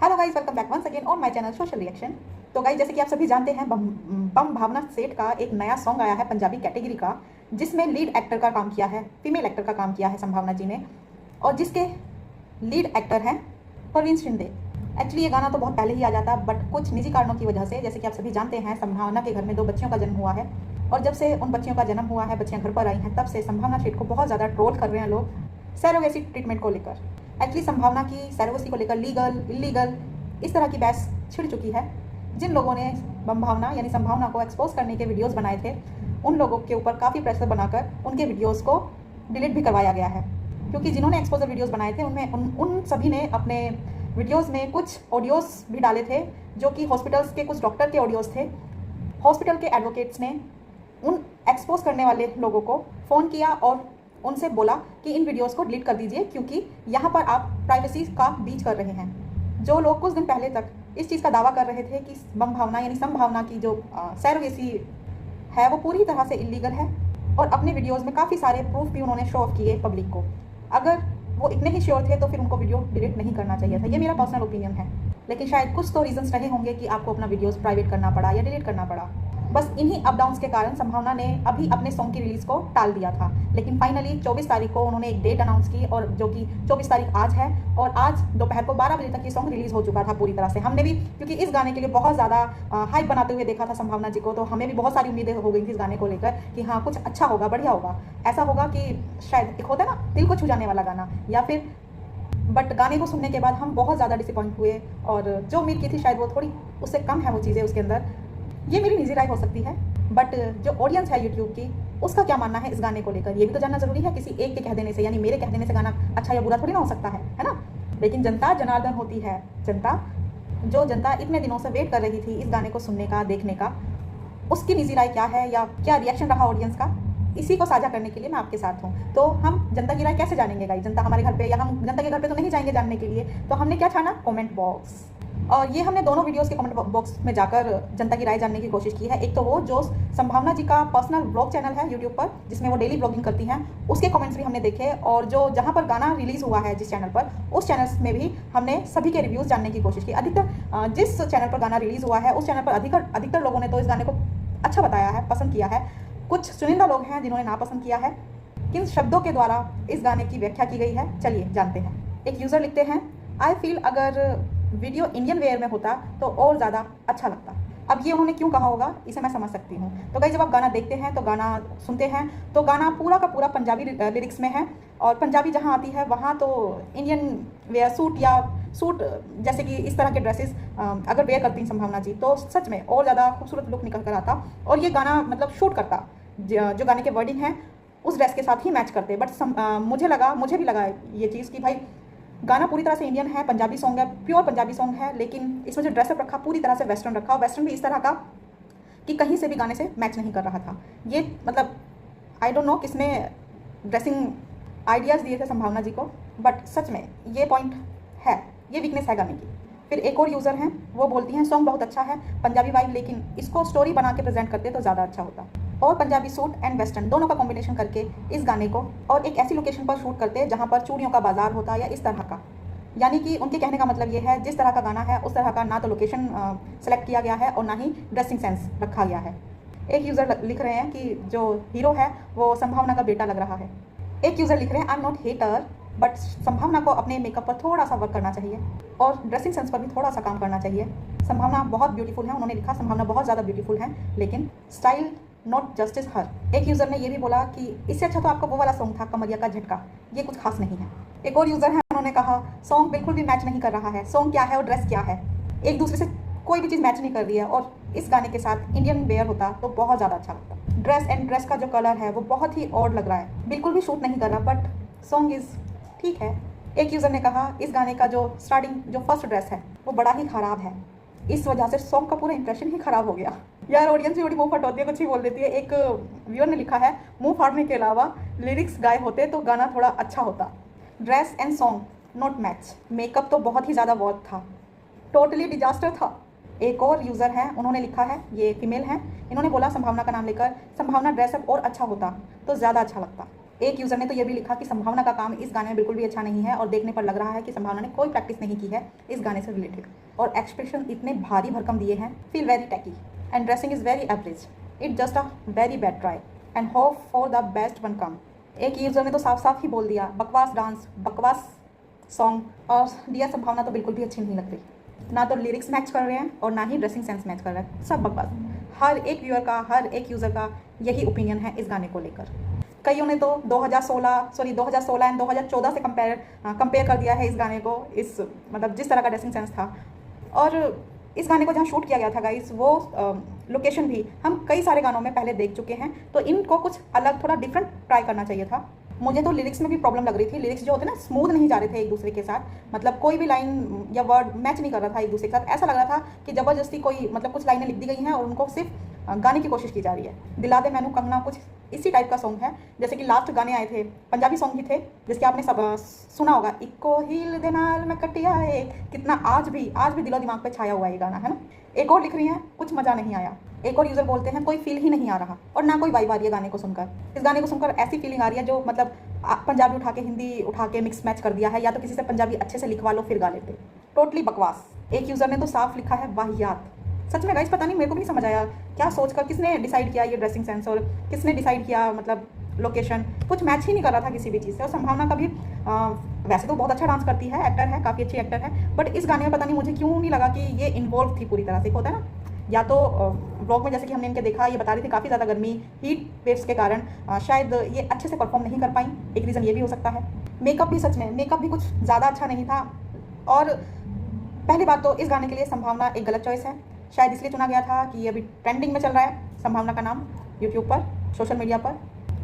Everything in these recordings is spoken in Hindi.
Hello guys, welcome back once again on my channel social reaction. तो गाइस, जैसे कि आप सभी जानते हैं, बम भावना सेठ का एक नया सॉन्ग आया है पंजाबी कैटेगरी का, जिसमें लीड एक्टर का काम किया है, फीमेल एक्टर का काम किया है संभावना जी ने, और जिसके लीड एक्टर हैं परवीन शिंदे। एक्चुअली ये गाना तो बहुत पहले ही आ जाता, बट कुछ निजी कारणों की वजह से, जैसे कि आप सभी जानते हैं, संभावना के घर में 2 बच्चियों का जन्म हुआ है, और जब से उन बच्चियों का जन्म हुआ है, बच्चियां घर पर आई हैं, तब से संभावना सेठ को बहुत ज़्यादा ट्रोल कर रहे हैं लोग सैरोगेसी ट्रीटमेंट को लेकर। एक्चुअली संभावना की सैरोगेसी को लेकर लीगल इलीगल इस तरह की बहस छिड़ चुकी है। जिन लोगों ने बम भावना यानी संभावना को एक्सपोज करने के वीडियोस बनाए थे, उन लोगों के ऊपर काफ़ी प्रेशर बनाकर उनके वीडियोस को डिलीट भी करवाया गया है, क्योंकि जिन्होंने एक्सपोजर वीडियोस बनाए थे उनमें उन सभी ने अपने वीडियोस में कुछ ऑडियोस भी डाले थे जो कि हॉस्पिटल्स के कुछ डॉक्टर के ऑडियोस थे। हॉस्पिटल के एडवोकेट्स ने उन एक्सपोज करने वाले लोगों को फ़ोन किया और उनसे बोला कि इन वीडियोस को डिलीट कर दीजिए, क्योंकि यहाँ पर आप प्राइवेसी का बीच कर रहे हैं। जो लोग कुछ दिन पहले तक इस चीज़ का दावा कर रहे थे कि बम भावना यानी संभावना की जो सैरोगेसी है वो पूरी तरह से इलीगल है, और अपने वीडियोस में काफ़ी सारे प्रूफ भी उन्होंने शो ऑफ किए पब्लिक को। अगर वो इतने ही श्योर थे तो फिर उनको वीडियो डिलीट नहीं करना चाहिए था। ये मेरा पर्सनल ओपिनियन है, लेकिन शायद कुछ तो रीजंस रहे होंगे कि आपको अपना वीडियोस प्राइवेट करना पड़ा या डिलीट करना पड़ा। बस इन्हीं अप डाउन्स के कारण संभावना ने अभी अपने सॉन्ग की रिलीज़ को टाल दिया था, लेकिन फाइनली 24 तारीख को उन्होंने एक डेट अनाउंस की, और जो कि 24 तारीख आज है, और आज दोपहर को 12 बजे तक ये सॉन्ग रिलीज़ हो चुका था पूरी तरह से। हमने भी, क्योंकि इस गाने के लिए बहुत ज़्यादा हाइप बनाते हुए देखा था संभावना जी को, तो हमें भी बहुत सारी उम्मीदें हो गई थी इस गाने को लेकर कि हाँ कुछ अच्छा होगा, बढ़िया होगा, ऐसा होगा कि शायद एक होता है ना दिल को छू जाने वाला गाना, या फिर बट गाने को सुनने के बाद हम बहुत ज़्यादा डिसअपॉइंट हुए, और जो उम्मीद की थी शायद वो थोड़ी उससे कम है वो चीज़ें उसके अंदर। ये मेरी निजी राय हो सकती है, बट जो ऑडियंस है यूट्यूब की, उसका क्या मानना है इस गाने को लेकर, ये भी तो जानना जरूरी है। किसी एक के कह देने से यानी मेरे कह देने से गाना अच्छा या बुरा थोड़ी ना हो सकता है ना। लेकिन जनता जनार्दन होती है, जनता इतने दिनों से वेट कर रही थी इस गाने को सुनने का, देखने का, उसकी निजी राय क्या है या क्या रिएक्शन रहा ऑडियंस का, इसी को साझा करने के लिए मैं आपके साथ हूँ। तो हम जनता की राय कैसे जानेंगे गाइस? जनता हमारे घर पे, या हम जनता के घर पे तो नहीं जाएंगे जानने के लिए, तो हमने क्या छाना? Comment box. और ये हमने दोनों वीडियोस के कमेंट बॉक्स में जाकर जनता की राय जानने की कोशिश की है। एक तो वो जो संभावना जी का पर्सनल ब्लॉग चैनल है यूट्यूब पर, जिसमें वो डेली ब्लॉगिंग करती हैं, उसके कमेंट्स भी हमने देखे, और जो जहाँ पर गाना रिलीज़ हुआ है जिस चैनल पर, उस चैनल में भी हमने सभी के रिव्यूज़ जानने की कोशिश की। अधिकतर जिस चैनल पर गाना रिलीज़ हुआ है उस चैनल पर अधिकतर लोगों ने तो इस गाने को अच्छा बताया है, पसंद किया है। कुछ चुनिंदा लोग हैं जिन्होंने नापसंद किया है। किन शब्दों के द्वारा इस गाने की व्याख्या की गई है, चलिए जानते हैं। एक यूज़र लिखते हैं, आई फील अगर वीडियो इंडियन वेयर में होता तो और ज़्यादा अच्छा लगता। अब ये उन्होंने क्यों कहा होगा, इसे मैं समझ सकती हूँ। तो गाइस, जब आप गाना देखते हैं, तो गाना सुनते हैं, तो गाना पूरा का पूरा पंजाबी लिरिक्स में है, और पंजाबी जहाँ आती है वहाँ तो इंडियन वेयर सूट जैसे कि इस तरह के ड्रेसेस अगर वेयर करती संभावना जी, तो सच में और ज़्यादा खूबसूरत लुक निकल कर आता, और ये गाना मतलब शूट करता, जो गाने के वर्डिंग हैं उस ड्रेस के साथ ही मैच करते। बट मुझे भी लगा ये चीज़ कि भाई गाना पूरी तरह से इंडियन है, पंजाबी सॉन्ग है, प्योर पंजाबी सॉन्ग है, लेकिन इसमें जो ड्रेसअप रखा पूरी तरह से वेस्टर्न रखा, और वेस्टर्न भी इस तरह का कि कहीं से भी गाने से मैच नहीं कर रहा था। ये मतलब आई डोंट नो किसने ड्रेसिंग आइडियाज़ दिए थे संभावना जी को, बट सच में ये पॉइंट है, ये वीकनेस है गाने की। फिर एक और यूज़र हैं, वो बोलती हैं सॉन्ग बहुत अच्छा है, पंजाबी वाइब, लेकिन इसको स्टोरी बना के प्रेजेंट करते तो ज़्यादा अच्छा होता, और पंजाबी सूट एंड वेस्टर्न दोनों का कॉम्बिनेशन करके इस गाने को और एक ऐसी लोकेशन पर शूट करते जहाँ पर चूड़ियों का बाजार होता या इस तरह का। यानी कि उनके कहने का मतलब ये है, जिस तरह का गाना है उस तरह का ना तो लोकेशन सेलेक्ट किया गया है और ना ही ड्रेसिंग सेंस रखा गया है। एक यूज़र लिख रहे हैं कि जो हीरो है वो संभावना का बेटा लग रहा है। एक यूज़र लिख रहे हैं, I am not hater, but Sambhavna को अपने मेकअप पर थोड़ा सा वर्क करना चाहिए, और ड्रेसिंग सेंस पर भी थोड़ा सा काम करना चाहिए। संभावना बहुत ब्यूटीफुल है, उन्होंने लिखा संभावना बहुत ज़्यादा ब्यूटीफुल है, लेकिन स्टाइल नॉट जस्टिस हर। एक यूज़र ने ये भी बोला कि इससे अच्छा तो आपका वो वाला सॉन्ग था कमरिया का झटका, ये कुछ खास नहीं है। एक और यूज़र है, उन्होंने कहा सॉन्ग बिल्कुल भी मैच नहीं कर रहा है, सॉन्ग क्या है और ड्रेस क्या है, एक दूसरे से कोई भी चीज़ मैच नहीं कर रही है, और इस गाने के साथ इंडियन वेयर होता तो बहुत ज़्यादा अच्छा लगता। ड्रेस का जो कलर है वो बहुत ही ऑड लग रहा है, बिल्कुल भी शूट नहीं कर रहा, बट सॉन्ग इज़ ठीक है। एक यूज़र ने कहा इस गाने का जो स्टार्टिंग जो फर्स्ट ड्रेस है वो बड़ा ही ख़राब है, इस वजह से सॉन्ग का पूरा इंप्रेशन ही ख़राब हो गया। यार ऑडियंस भी बड़ी मुँह फट होती है, कुछ ही बोल देती है। एक व्यूअर ने लिखा है, मुँह फाड़ने के अलावा लिरिक्स गाए होते तो गाना थोड़ा अच्छा होता। Dress and song not match, makeup तो बहुत ही ज़्यादा वर्क था, टोटली डिजास्टर था। एक और यूज़र है, उन्होंने लिखा है, ये फीमेल है, इन्होंने बोला संभावना का नाम लेकर, संभावना ड्रेसअप और अच्छा होता तो ज़्यादा अच्छा लगता। एक यूज़र ने तो ये भी लिखा कि संभावना का काम इस गाने में बिल्कुल भी अच्छा नहीं है और देखने पर लग रहा है कि संभावना ने कोई प्रैक्टिस नहीं की है इस गाने से रिलेटेड, और एक्सप्रेशन इतने भारी भरकम दिए हैं, feel very tacky and dressing is very average, it just a very bad try and hope for the best one come. एक यूज़र ने तो साफ साफ ही बोल दिया, बकवास डांस, बकवास सॉन्ग, और दिया संभावना तो बिल्कुल भी अच्छी नहीं लग रही। ना तो लिरिक्स मैच कर रहे हैं और ना ही ड्रेसिंग सेंस मैच कर रहा है, सब बकवास। हर एक व्यूअर का, हर एक यूज़र का यही ओपिनियन है इस गाने को लेकर। कईयों ने तो 2016 एंड 2014 से कंपेयर कर दिया है इस गाने को, इस मतलब जिस तरह का ड्रेसिंग सेंस था। और इस गाने को जहाँ शूट किया गया था गाइस, वो लोकेशन भी हम कई सारे गानों में पहले देख चुके हैं, तो इनको कुछ अलग, थोड़ा डिफरेंट ट्राई करना चाहिए था। मुझे तो लिरिक्स में भी प्रॉब्लम लग रही थी, लिरिक्स जो होते हैं ना स्मूथ नहीं जा रहे थे एक दूसरे के साथ, मतलब कोई भी लाइन या वर्ड मैच नहीं कर रहा था एक दूसरे के साथ। ऐसा लग रहा था कि ज़बरदस्ती कोई मतलब कुछ लाइनें लिख दी गई हैं और उनको सिर्फ गाने की कोशिश की जा रही है। दिला दे मैनू कंगना कुछ इसी टाइप का सॉन्ग है, जैसे कि लास्ट गाने आए थे पंजाबी सॉन्ग ही थे, जिसके आपने सब सुना होगा, इको हील दे नाल मैं कटिया है, कितना आज भी दिलो दिमाग पे छाया हुआ है ये गाना, है ना। एक और लिख रही हैं, कुछ मज़ा नहीं आया। एक और यूज़र बोलते हैं कोई फील ही नहीं आ रहा और ना कोई वाइब आ रही है गाने को सुनकर। इस गाने को सुनकर ऐसी फीलिंग आ रही है जो मतलब पंजाबी उठा के हिंदी उठा के मिक्स मैच कर दिया है, या तो किसी से पंजाबी अच्छे से लिखवा लो फिर गा लेते। टोटली बकवास। एक यूज़र ने तो साफ लिखा है वाहियात। सच में गाइस पता नहीं, मेरे को भी नहीं समझ आया क्या सोचकर किसने डिसाइड किया ये ड्रेसिंग सेंस, और किसने डिसाइड किया मतलब लोकेशन, कुछ मैच ही नहीं कर रहा था किसी भी चीज़ से। और संभावना का भी वैसे तो बहुत अच्छा डांस करती है, एक्टर है, काफ़ी अच्छी एक्टर है, बट इस गाने में पता नहीं मुझे क्यों नहीं लगा कि ये इन्वॉल्व थी पूरी तरह से। होता है ना, या तो ब्लॉग में जैसे कि हमने इनके देखा, ये बता रही थी काफ़ी ज़्यादा गर्मी, हीट वेव्स के कारण शायद ये अच्छे से परफॉर्म नहीं कर पाई, एक रीज़न ये भी हो सकता है। मेकअप भी, सच में मेकअप भी कुछ ज़्यादा अच्छा नहीं था। और पहली बात तो इस गाने के लिए संभावना एक गलत चॉइस है, शायद इसलिए चुना गया था कि ये अभी ट्रेंडिंग में चल रहा है संभावना का नाम यूट्यूब पर, सोशल मीडिया पर।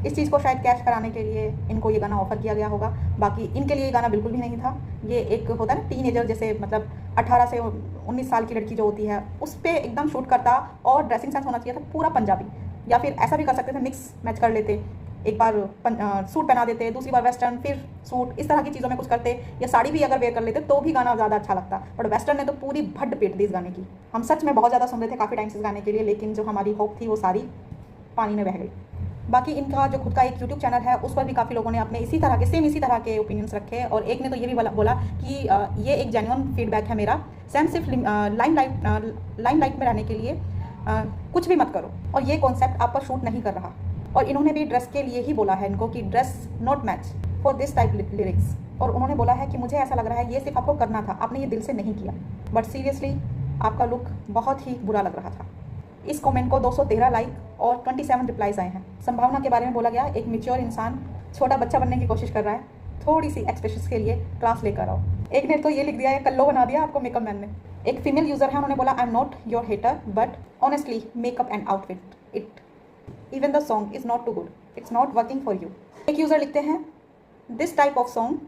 इस चीज़ को शायद कैच कराने के लिए इनको ये गाना ऑफर किया गया होगा, बाकी इनके लिए ये गाना बिल्कुल भी नहीं था। ये एक होता है ना टीनेजर, जैसे मतलब 18 से 19 साल की लड़की जो होती है उस पर एकदम शूट करता, और ड्रेसिंग सेंस होना चाहिए था पूरा पंजाबी, या फिर ऐसा भी कर सकते थे मिक्स मैच कर लेते, एक बार सूट पहना देते, दूसरी बार वेस्टर्न, फिर सूट, इस तरह की चीज़ों में कुछ करते, या साड़ी भी अगर वेयर कर लेते तो भी गाना ज़्यादा अच्छा लगता। बट वेस्टर्न ने तो पूरी भड्ड पीट दी इस गाने की। हम सच में बहुत ज़्यादा सुन रहे थे काफ़ी टाइम से इस गाने के लिए, लेकिन जो हमारी होप थी वो सारी पानी में बह गई। बाकी इनका जो खुद का एक यूट्यूब चैनल है उस पर भी काफ़ी लोगों ने अपने इसी तरह के ओपिनियंस रखे, और एक ने तो ये भी बोला कि ये एक जेन्युइन फीडबैक है मेरा, सैम सिर्फ लाइमलाइट में रहने के लिए कुछ भी मत करो, और ये कॉन्सेप्ट आप पर शूट नहीं कर रहा। और इन्होंने भी ड्रेस के लिए ही बोला है इनको कि dress not match for this type lyrics, और उन्होंने बोला है कि मुझे ऐसा लग रहा है ये सिर्फ आपको करना था, आपने ये दिल से नहीं किया, बट सीरियसली आपका लुक बहुत ही बुरा लग रहा था। इस कमेंट को 213 लाइक और 27 रिप्लाईज आए हैं। संभावना के बारे में बोला गया, एक मैच्योर इंसान छोटा बच्चा बनने की कोशिश कर रहा है, थोड़ी सी एक्सप्रेशंस के लिए क्लास लेकर आओ। एक ने तो ये लिख दिया है, कल्लो बना दिया आपको मेकअप मैन ने। एक फीमेल यूज़र है, उन्होंने बोला I am not your hater but honestly makeup and outfit it even the song is not too good, it's not working for you. एक यूज़र लिखते हैं दिस टाइप ऑफ सॉन्ग